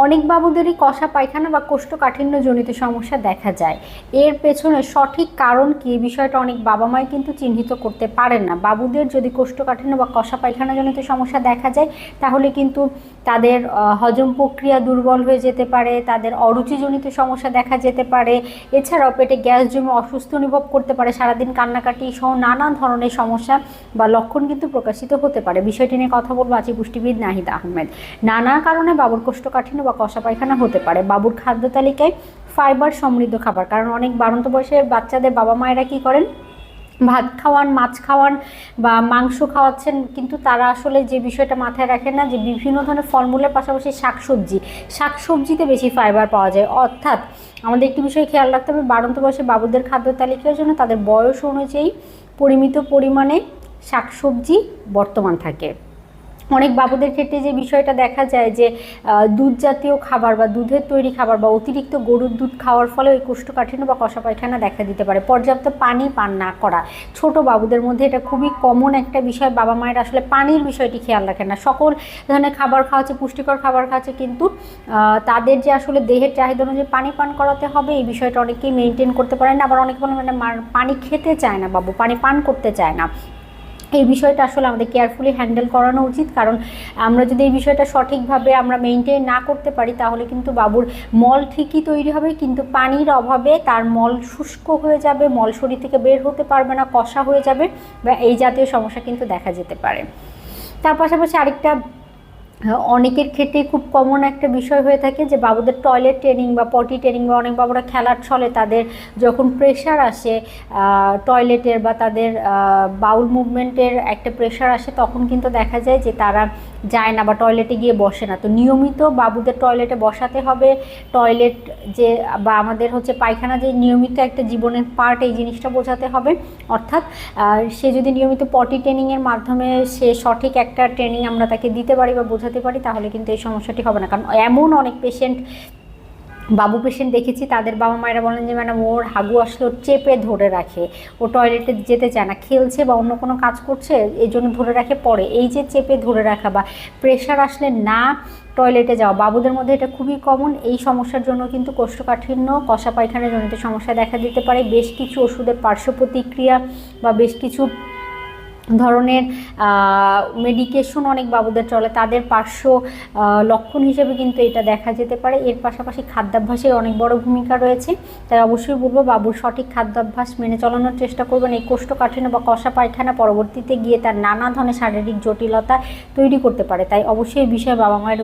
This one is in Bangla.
অনেক বাবুদেরই কষা পায়খানা বা কোষ্ঠকাঠিন্যজনিত সমস্যা দেখা যায়। এর পেছনে সঠিক কারণ কি, এই বিষয়টা অনেক বাবা মাই কিন্তু চিহ্নিত করতে পারেন না। বাবুদের যদি কোষ্ঠকাঠিন্য বা কষা পায়খানাজনিত সমস্যা দেখা যায়, তাহলে কিন্তু তাদের হজম প্রক্রিয়া দুর্বল হয়ে যেতে পারে, তাদের অরুচিজনিত সমস্যা দেখা যেতে পারে। এছাড়াও পেটে গ্যাস জমে অসুস্থ অনুভব করতে পারে, সারাদিন কান্নাকাটি সহ নানা ধরনের সমস্যা বা লক্ষণ কিন্তু প্রকাশিত হতে পারে। বিষয়টি নিয়ে কথা বলবো আছি পুষ্টিবিদ নাহিদ আহমেদ। নানা কারণে বাবুর কোষ্ঠকাঠিন্য বা কষা পায়খানা হতে পারে। বাবুর খাদ্য তালিকায় ফাইবার সমৃদ্ধ খাবার, কারণ অনেক বাড়ন্ত বয়সের বাচ্চাদের বাবা মায়েরা কী করেন, ভাত খাওয়ান, মাছ খাওয়ান বা মাংস খাওয়াচ্ছেন, কিন্তু তারা আসলে যে বিষয়টা মাথায় রাখেন না যে বিভিন্ন ধরনের ফলমূলের পাশাপাশি শাকসবজিতে বেশি ফাইবার পাওয়া যায়। অর্থাৎ আমাদের একটি বিষয় খেয়াল রাখতে হবে, বাড়ন্ত বয়সে বাবুদের খাদ্য তালিকার জন্য তাদের বয়স অনুযায়ী পরিমিত পরিমাণে শাকসবজি বর্তমান থাকে। অনেক বাবুদের ক্ষেত্রে যে বিষয়টা দেখা যায় যে দুধ জাতীয় খাবার বা দুধের তৈরি খাবার বা অতিরিক্ত গরুর দুধ খাওয়ার ফলে ওই কোষ্ঠকাঠিন্য বা কষা পায়খানা দেখা দিতে পারে। পর্যাপ্ত পানি পান না করা, ছোট বাবুদের মধ্যে এটা খুবই কমন একটা বিষয়। বাবা মায়ের আসলে পানির বিষয়টি খেয়াল রাখেন না। সকল ধরনের খাবার খাওয়াচ্ছে, পুষ্টিকর খাবার খাওয়াচ্ছে, কিন্তু তাদের যে আসলে দেহের চাহিদা অনুযায়ী পানি পান করাতে হবে এই বিষয়টা অনেকেই মেনটেন করতে পারেন না। আবার অনেকে বলে মানে পানি খেতে চায় না, বাবু পানি পান করতে চায় না। এই বিষয়টা আসলে আমাদের কেয়ারফুলি হ্যান্ডেল করানো উচিত, কারণ আমরা যদি এই বিষয়টা সঠিকভাবে আমরা মেনটেন না করতে পারি, তাহলে কিন্তু বাবুর মল ঠিকই তৈরি হবে, কিন্তু পানির অভাবে তার মল শুষ্ক হয়ে যাবে, মল শরীর থেকে বের হতে পারবে না, কষা হয়ে যাবে বা এই জাতীয় সমস্যা কিন্তু দেখা যেতে পারে। তার পাশাপাশি আরেকটা অনেকের ক্ষেত্রে খুব কমন একটা বিষয় হয়ে থাকে যে বাবুদের টয়লেট ট্রেনিং বা পটি ট্রেনিং বা অনেক বাবুরা খেলার ছলে তাদের যখন প্রেশার আসে টয়লেটের বা তাদের বাউল মুভমেন্টের একটা প্রেশার আসে, তখন কিন্তু দেখা যায় যে তারা যায় না বা টয়লেটে গিয়ে বসে না। তো নিয়মিত বাবুদের টয়লেটে বসাতে হবে। টয়লেট যে বা আমাদের হচ্ছে পায়খানা যে নিয়মিত একটা জীবনের পার্ট, এই জিনিসটা বোঝাতে হবে। অর্থাৎ সে যদি নিয়মিত পটি ট্রেনিংয়ের মাধ্যমে সে সঠিক একটা ট্রেনিং আমরা তাকে দিতে পারি বা বোঝাতে পারি, তাহলে কিন্তু এই সমস্যাটি হবে না। কারণ এমন অনেক বাবু পেশেন্ট দেখেছি, তাদের বাবা মায়েরা বলেন যে ম্যাডাম ওর হাগু আসলে ওর চেপে ধরে রাখে, ও টয়লেটে যেতে চায় না, খেলছে বা অন্য কোনো কাজ করছে এই জন্য ধরে রাখে, পরে এই যে চেপে ধরে রাখা বা প্রেশার আসলে না টয়লেটে যাওয়া, বাবুদের মধ্যে এটা খুবই কমন। এই সমস্যার জন্য কিন্তু কোষ্ঠকাঠিন্য কষা পায়খানা জনিত সমস্যা দেখা দিতে পারে। বেশ কিছু ওষুধের পার্শ্ব প্রতিক্রিয়া বা বেশ কিছু ধরনের মেডিকেশন অনেক বাবুদের চলে, তাদের পার্শ্ব লক্ষণ হিসেবে কিন্তু এটা দেখা যেতে পারে। এর পাশাপাশি খাদ্যাভ্যাসের অনেক বড় ভূমিকা রয়েছে, তাই অবশ্যই বলবো বাবুর সঠিক খাদ্যাভ্যাস মেনে চলানোর চেষ্টা করবেন। এই কোষ্ঠকাঠিন্য বা কষা পায়খানা পরবর্তীতে গিয়ে তার নানা ধরনের শারীরিক জটিলতা তৈরি করতে পারে, তাই অবশ্যই এই বিষয়ে বাবা মায়ের